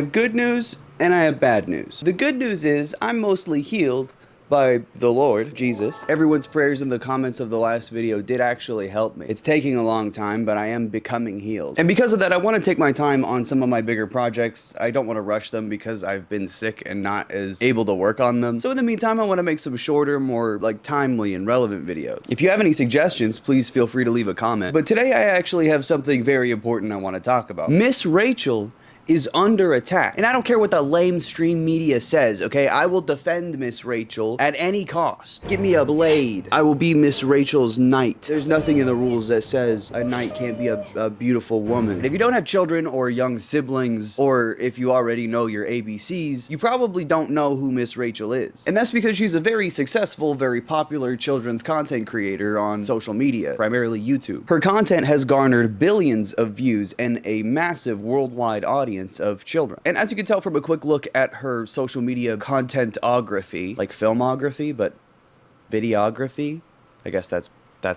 I have good news and I have bad news. The good news is I'm mostly healed by the Lord, Jesus. Everyone's prayers in the comments of the last video did actually help me. It's taking a long time, but I am becoming healed. And because of that, I want to take my time on some of my bigger projects. I don't want to rush them because I've been sick and not as able to work on them. So in the meantime, I want to make some shorter, more like timely and relevant videos. If you have any suggestions, please feel free to leave a comment. But today I actually have something very important I want to talk about. Miss Rachel is under attack. And I don't care what the lamestream media says, okay? I will defend Miss Rachel at any cost. Give me a blade. I will be Miss Rachel's knight. There's nothing in the rules that says a knight can't be a beautiful woman. And if you don't have children or young siblings, or if you already know your ABCs, you probably don't know who Miss Rachel is. And that's because she's a very successful, very popular children's content creator on social media, primarily YouTube. Her content has garnered billions of views and a massive worldwide audience of children. And as you can tell from a quick look at her social media contentography, like filmography, but videography, I guess that's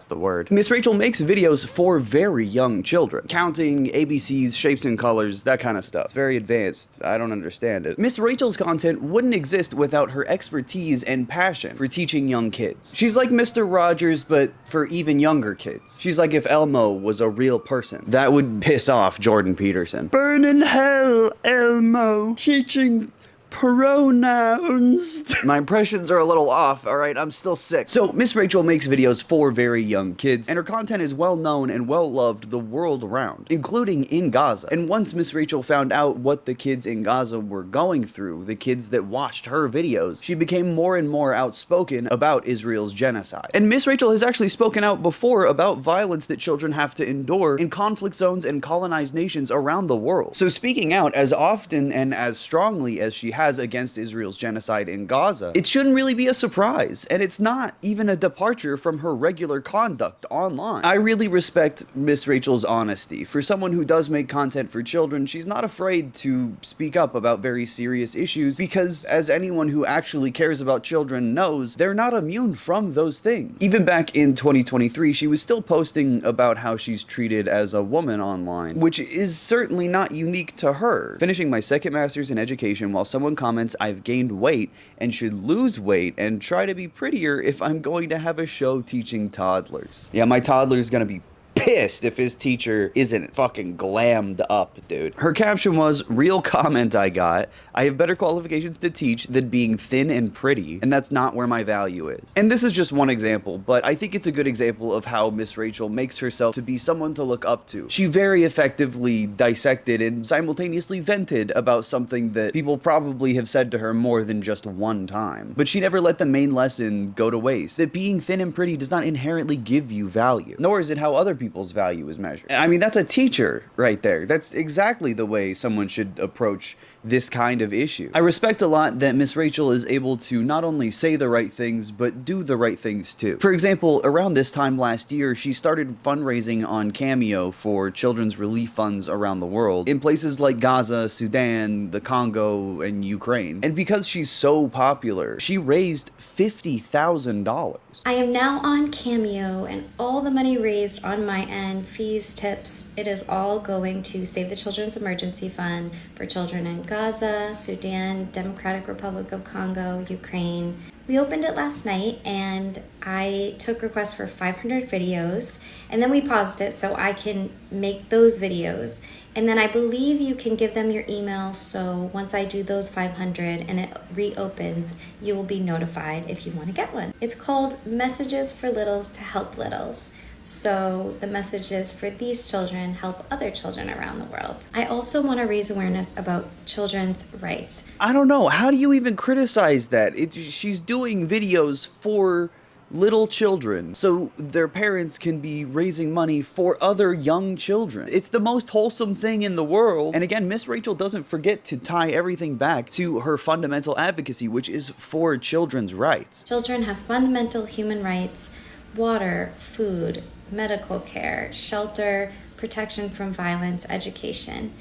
the word. Miss Rachel makes videos for very young children, counting ABCs, shapes and colors, that kind of stuff. It's very advanced. I don't understand it. Miss Rachel's content wouldn't exist without her expertise and passion for teaching young kids. She's like Mr. Rogers, but for even younger kids. She's like if Elmo was a real person. That would piss off Jordan Peterson. Burn in hell, Elmo. Teaching pronouns. My impressions are a little off, alright? I'm still sick. So, Miss Rachel makes videos for very young kids, and her content is well known and well loved the world around, including in Gaza. And once Miss Rachel found out what the kids in Gaza were going through, the kids that watched her videos, she became more and more outspoken about Israel's genocide. And Miss Rachel has actually spoken out before about violence that children have to endure in conflict zones and colonized nations around the world. So speaking out as often and as strongly as she has against Israel's genocide in Gaza, it shouldn't really be a surprise, and it's not even a departure from her regular conduct online. I really respect Miss Rachel's honesty. For someone who does make content for children, she's not afraid to speak up about very serious issues because, as anyone who actually cares about children knows, they're not immune from those things. Even back in 2023, she was still posting about how she's treated as a woman online, which is certainly not unique to her. Finishing my second master's in education while someone comments I've gained weight and should lose weight and try to be prettier if I'm going to have a show teaching toddlers. Yeah, my toddler's gonna be pissed if his teacher isn't fucking glammed up, dude. Her caption was, real comment I got, I have better qualifications to teach than being thin and pretty, and that's not where my value is. And this is just one example, but I think it's a good example of how Miss Rachel makes herself to be someone to look up to. She very effectively dissected and simultaneously vented about something that people probably have said to her more than just one time. But she never let the main lesson go to waste, that being thin and pretty does not inherently give you value, nor is it how other people's value is measured. I mean, that's a teacher right there. That's exactly the way someone should approach this kind of issue. I respect a lot that Miss Rachel is able to not only say the right things, but do the right things too. For example, around this time last year, she started fundraising on Cameo for children's relief funds around the world in places like Gaza, Sudan, the Congo, and Ukraine. And because she's so popular, she raised $50,000. I am now on Cameo, and all the money raised on my end, fees, tips, it is all going to Save the Children's Emergency Fund for children in Gaza, Sudan, Democratic Republic of Congo, Ukraine. We opened it last night and I took requests for 500 videos, and then we paused it so I can make those videos. And then I believe you can give them your email, so once I do those 500 and it reopens, you will be notified if you want to get one. It's called Messages for Littles to Help Littles. So the messages for these children help other children around the world. I also want to raise awareness about children's rights. I don't know, how do you even criticize that? She's doing videos for little children so their parents can be raising money for other young children. It's the most wholesome thing in the world. And again, Miss Rachel doesn't forget to tie everything back to her fundamental advocacy, which is for children's rights. Children have fundamental human rights: water, food, medical care, shelter, protection from violence, education.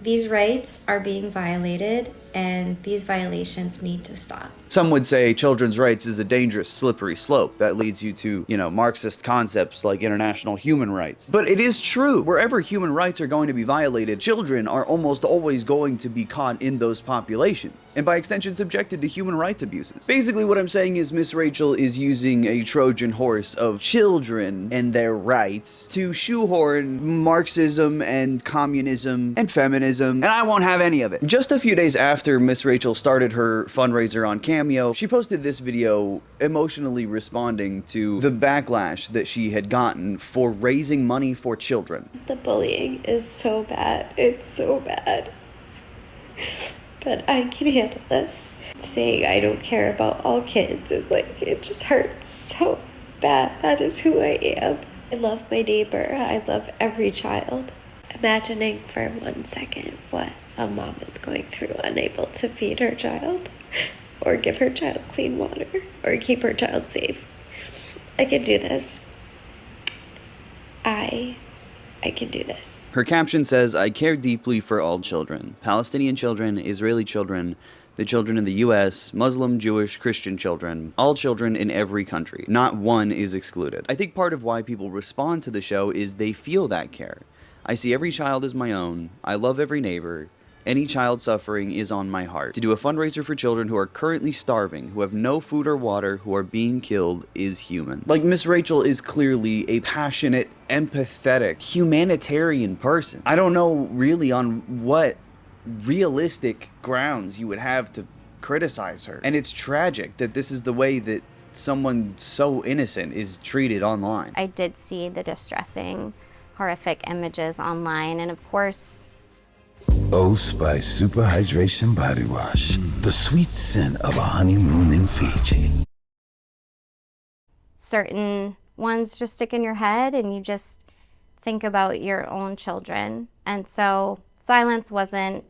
These rights are being violated, and these violations need to stop. Some would say children's rights is a dangerous, slippery slope that leads you to, Marxist concepts like international human rights. But it is true. Wherever human rights are going to be violated, children are almost always going to be caught in those populations, and by extension subjected to human rights abuses. Basically what I'm saying is Miss Rachel is using a Trojan horse of children and their rights to shoehorn Marxism and communism and feminism, and I won't have any of it. Just a few days after Miss Rachel started her fundraiser on Cameo, she posted this video emotionally responding to the backlash that she had gotten for raising money for children. The bullying is so bad. It's so bad. But I can handle this. Saying I don't care about all kids is like, it just hurts so bad. That is who I am. I love my neighbor. I love every child. Imagining for 1 second what a mom is going through, unable to feed her child, or give her child clean water, or keep her child safe. I can do this. I can do this. Her caption says, "I care deeply for all children. Palestinian children, Israeli children, the children in the US, Muslim, Jewish, Christian children, all children in every country. Not one is excluded." I think part of why people respond to the show is they feel that care. I see every child as my own. I love every neighbor. Any child suffering is on my heart. To do a fundraiser for children who are currently starving, who have no food or water, who are being killed, is human. Like, Miss Rachel is clearly a passionate, empathetic, humanitarian person. I don't know really on what realistic grounds you would have to criticize her. And it's tragic that this is the way that someone so innocent is treated online. I did see the distressing, horrific images online, and of course, Old Spice Super Hydration Body Wash. The sweet scent of a honeymoon in Fiji. certain ones just stick in your head and you just think about your own children. And so silence wasn't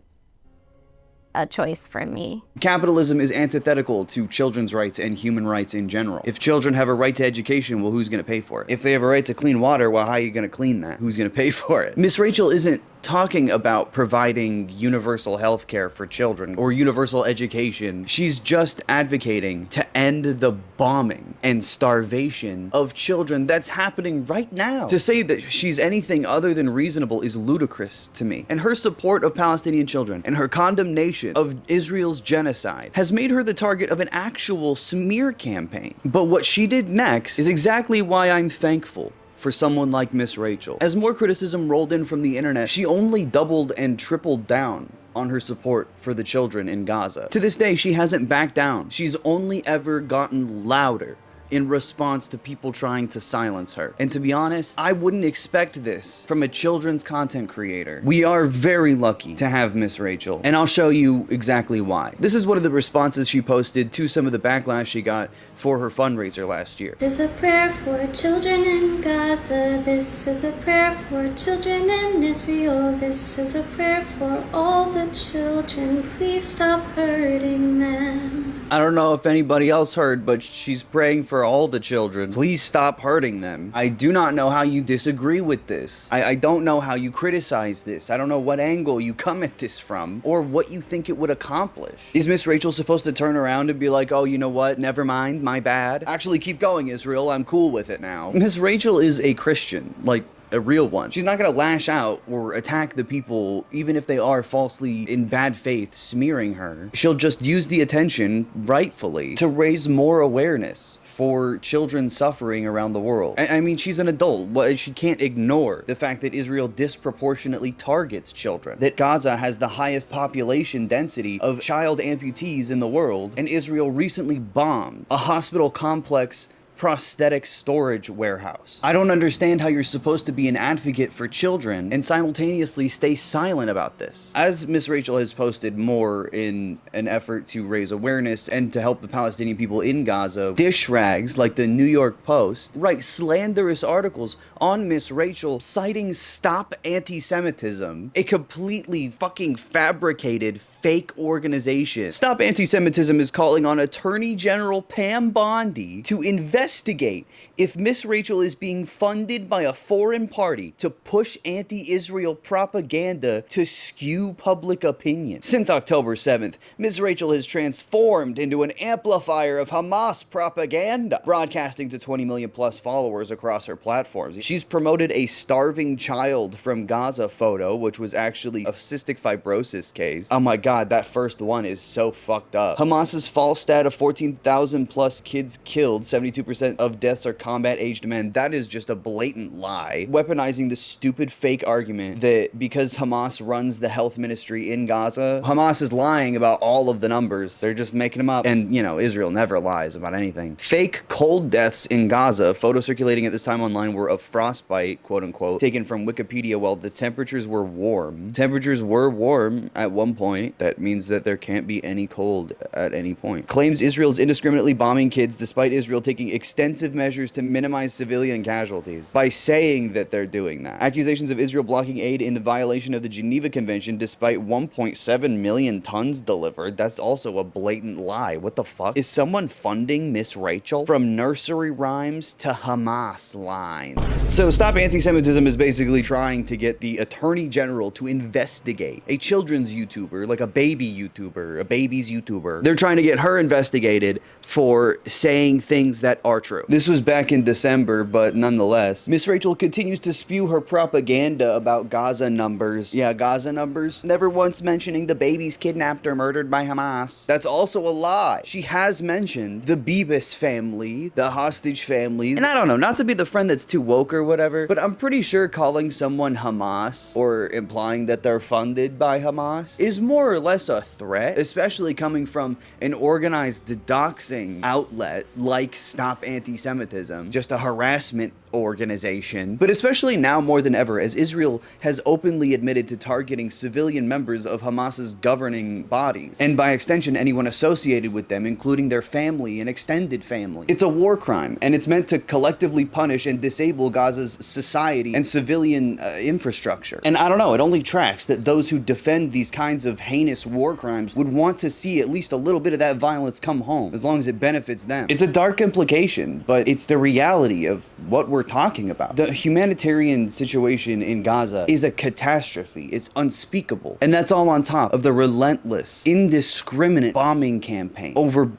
a choice for me. Capitalism is antithetical to children's rights and human rights in general. If children have a right to education, well, who's going to pay for it? If they have a right to clean water, well, how are you going to clean that? Who's going to pay for it? Miss Rachel isn't talking about providing universal health care for children or universal education. She's just advocating to end the bombing and starvation of children that's happening right now. To say that she's anything other than reasonable is ludicrous to me. And her support of Palestinian children and her condemnation of Israel's genocide has made her the target of an actual smear campaign. But what she did next is exactly why I'm thankful for someone like Miss Rachel. As more criticism rolled in from the internet, she only doubled and tripled down on her support for the children in Gaza. To this day, she hasn't backed down. She's only ever gotten louder in response to people trying to silence her. And to be honest, I wouldn't expect this from a children's content creator. We are very lucky to have Miss Rachel, and I'll show you exactly why. This is one of the responses she posted to some of the backlash she got for her fundraiser last year. This is a prayer for children in Gaza. This is a prayer for children in Israel. This is a prayer for all the children. Please stop hurting them. I don't know if anybody else heard, but she's praying for all the children. Please stop hurting them. I do not know how you disagree with this. I don't know how you criticize this. I don't know what angle you come at this from or what you think it would accomplish. Is Miss Rachel supposed to turn around and be like, oh, you know what? Never mind, my bad. Actually, keep going, Israel. I'm cool with it now. Miss Rachel is a Christian, like a real one. She's not gonna lash out or attack the people, even if they are falsely in bad faith smearing her. She'll just use the attention, rightfully, to raise more awareness for children suffering around the world. I mean, she's an adult. She can't ignore the fact that Israel disproportionately targets children, that Gaza has the highest population density of child amputees in the world, and Israel recently bombed a hospital complex prosthetic storage warehouse. I don't understand how you're supposed to be an advocate for children and simultaneously stay silent about this. As Miss Rachel has posted more in an effort to raise awareness and to help the Palestinian people in Gaza, dish rags like the New York Post write slanderous articles on Miss Rachel citing Stop Anti-Semitism, a completely fucking fabricated fake organization. Stop Anti-Semitism is calling on Attorney General Pam Bondi to investigate investigate if Miss Rachel is being funded by a foreign party to push anti-Israel propaganda to skew public opinion. Since October 7th, Miss Rachel has transformed into an amplifier of Hamas propaganda, broadcasting to 20 million plus followers across her platforms. She's promoted a starving child from Gaza photo, which was actually a cystic fibrosis case. Oh my god, that first one is so fucked up. Hamas's false stat of 14,000 plus kids killed, 72% of deaths are combat-aged men. That is just a blatant lie. Weaponizing the stupid fake argument that because Hamas runs the health ministry in Gaza, Hamas is lying about all of the numbers. They're just making them up. And, you know, Israel never lies about anything. Fake cold deaths in Gaza, photos circulating at this time online were of frostbite, quote-unquote, taken from Wikipedia while the temperatures were warm. Temperatures were warm at one point. That means that there can't be any cold at any point. Claims Israel's indiscriminately bombing kids despite Israel taking extensive measures to minimize civilian casualties by saying that they're doing that. Accusations of Israel blocking aid in the violation of the Geneva Convention despite 1.7 million tons delivered. That's also a blatant lie. What the fuck? Is someone funding Miss Rachel? From nursery rhymes to Hamas lines. So Stop Anti-Semitism is basically trying to get the Attorney General to investigate a children's YouTuber, like a baby YouTuber, a baby's YouTuber. They're trying to get her investigated for saying things that are true. This was back in December, but nonetheless, Miss Rachel continues to spew her propaganda about Gaza numbers. Yeah, Gaza numbers. Never once mentioning the babies kidnapped or murdered by Hamas. That's also a lie. She has mentioned the Bibas family, the hostage family, and I don't know, not to be the friend that's too woke or whatever, but I'm pretty sure calling someone Hamas or implying that they're funded by Hamas is more or less a threat, especially coming from an organized doxing outlet like Stop Anti-Semitism, just a harassment organization. But especially now more than ever, as Israel has openly admitted to targeting civilian members of Hamas's governing bodies, and by extension anyone associated with them, including their family and extended family. It's a war crime, and it's meant to collectively punish and disable Gaza's society and civilian infrastructure. And I don't know, it only tracks that those who defend these kinds of heinous war crimes would want to see at least a little bit of that violence come home, as long as it benefits them. It's a dark implication, but it's the reality of what we're talking about. The humanitarian situation in Gaza is a catastrophe. It's unspeakable. And that's all on top of the relentless, indiscriminate bombing campaign over...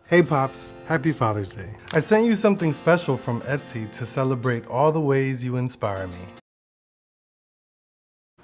Hey Pops, happy Father's Day. I sent you something special from Etsy to celebrate all the ways you inspire me.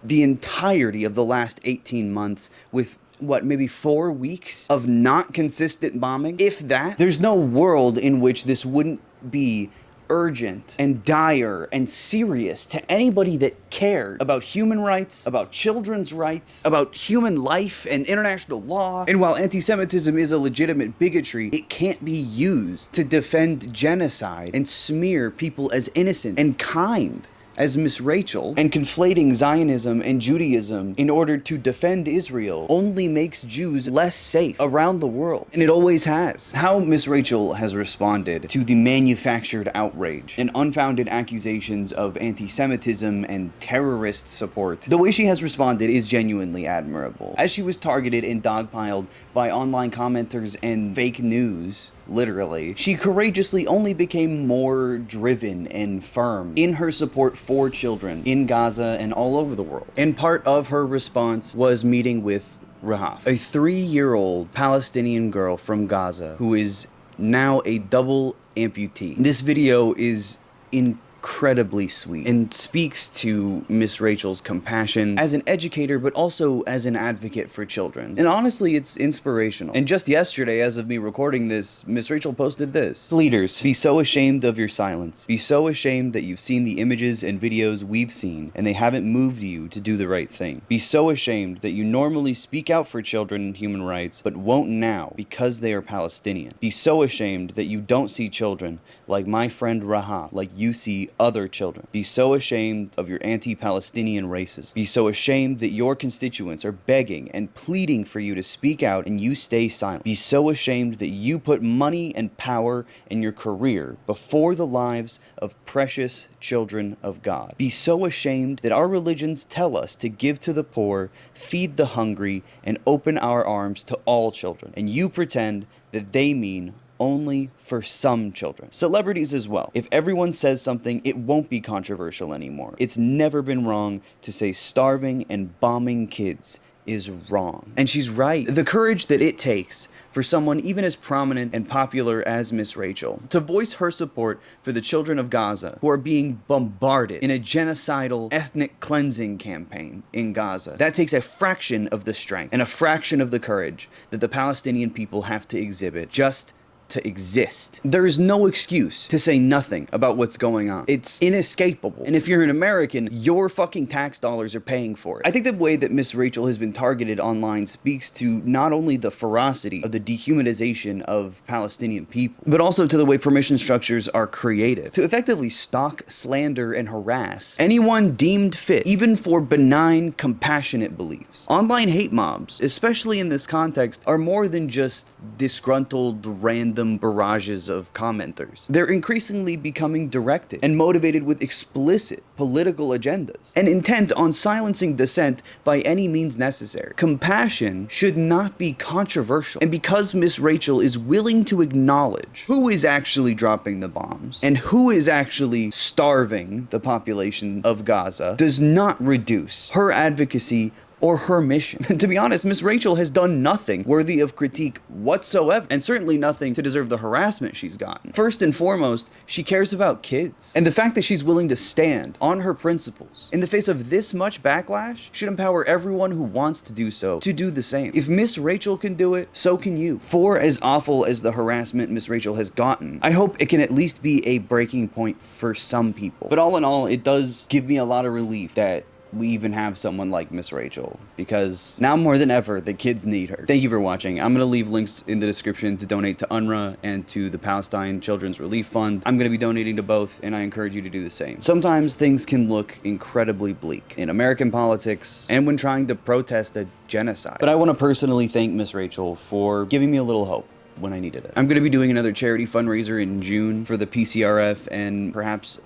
The entirety of the last 18 months with what, maybe 4 weeks of not consistent bombing? If that, there's no world in which this wouldn't be urgent and dire and serious to anybody that cared about human rights, about children's rights, about human life and international law. And while anti-Semitism is a legitimate bigotry, it can't be used to defend genocide and smear people as innocent and kind as Miss Rachel, and conflating Zionism and Judaism in order to defend Israel only makes Jews less safe around the world. And it always has. How Miss Rachel has responded to the manufactured outrage and unfounded accusations of anti-Semitism and terrorist support, the way she has responded is genuinely admirable. As she was targeted and dogpiled by online commenters and fake news, literally, she courageously only became more driven and firm in her support for children in Gaza and all over the world. And part of her response was meeting with Rahaf, a 3-year-old Palestinian girl from Gaza who is now a double amputee. This video is incredibly sweet and speaks to Miss Rachel's compassion as an educator, but also as an advocate for children. And honestly, it's inspirational. And just yesterday, as of me recording this, Miss Rachel posted this: "Leaders, be so ashamed of your silence. Be so ashamed that you've seen the images and videos we've seen, and they haven't moved you to do the right thing. Be so ashamed that you normally speak out for children and human rights, but won't now because they are Palestinian. Be so ashamed that you don't see children like my friend Rahaf, like you see other children. Be so ashamed of your anti-Palestinian racism. Be so ashamed that your constituents are begging and pleading for you to speak out and you stay silent. Be so ashamed that you put money and power and your career before the lives of precious children of God. Be so ashamed that our religions tell us to give to the poor, feed the hungry, and open our arms to all children, and you pretend that they mean only for some children. Celebrities as well. If everyone says something, it won't be controversial anymore. It's never been wrong to say starving and bombing kids is wrong. And she's right. The courage that it takes for someone even as prominent and popular as Miss Rachel to voice her support for the children of Gaza who are being bombarded in a genocidal ethnic cleansing campaign in Gaza. That takes a fraction of the strength and a fraction of the courage that the Palestinian people have to exhibit just to exist. There is no excuse to say nothing about what's going on. It's inescapable. And if you're an American, your fucking tax dollars are paying for it. I think the way that Miss Rachel has been targeted online speaks to not only the ferocity of the dehumanization of Palestinian people, but also to the way permission structures are created to effectively stalk, slander, and harass anyone deemed fit, even for benign, compassionate beliefs. Online hate mobs, especially in this context, are more than just disgruntled, random barrages of commenters. They're increasingly becoming directed and motivated with explicit political agendas and intent on silencing dissent by any means necessary. Compassion should not be controversial. And because Miss Rachel is willing to acknowledge who is actually dropping the bombs and who is actually starving the population of Gaza, does not reduce her advocacy or her mission. To be honest, Miss Rachel has done nothing worthy of critique whatsoever, and certainly nothing to deserve the harassment she's gotten. First and foremost, she cares about kids, and the fact that she's willing to stand on her principles in the face of this much backlash should empower everyone who wants to do so to do the same. If Miss Rachel can do it, so can you. For as awful as the harassment Miss Rachel has gotten, I hope it can at least be a breaking point for some people. But all in all, it does give me a lot of relief that we even have someone like Miss Rachel, because now more than ever, the kids need her. Thank you for watching. I'm going to leave links in the description to donate to UNRWA and to the Palestine Children's Relief Fund. I'm going to be donating to both, and I encourage you to do the same. Sometimes things can look incredibly bleak in American politics and when trying to protest a genocide. But I want to personally thank Miss Rachel for giving me a little hope when I needed it. I'm going to be doing another charity fundraiser in June for the PCRF and perhaps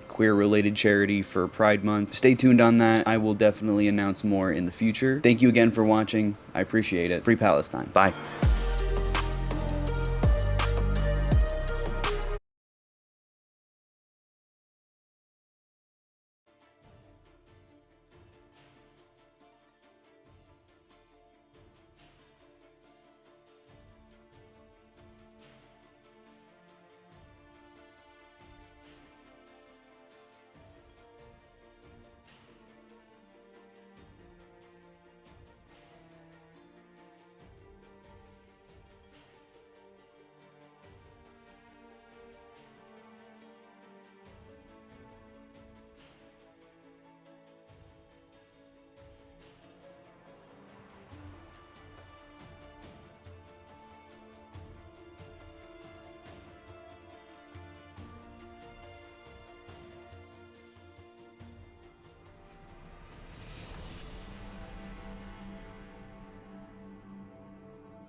queer-related charity for Pride Month. Stay tuned on that. I will definitely announce more in the future. Thank you again for watching. I appreciate it. Free Palestine. Bye.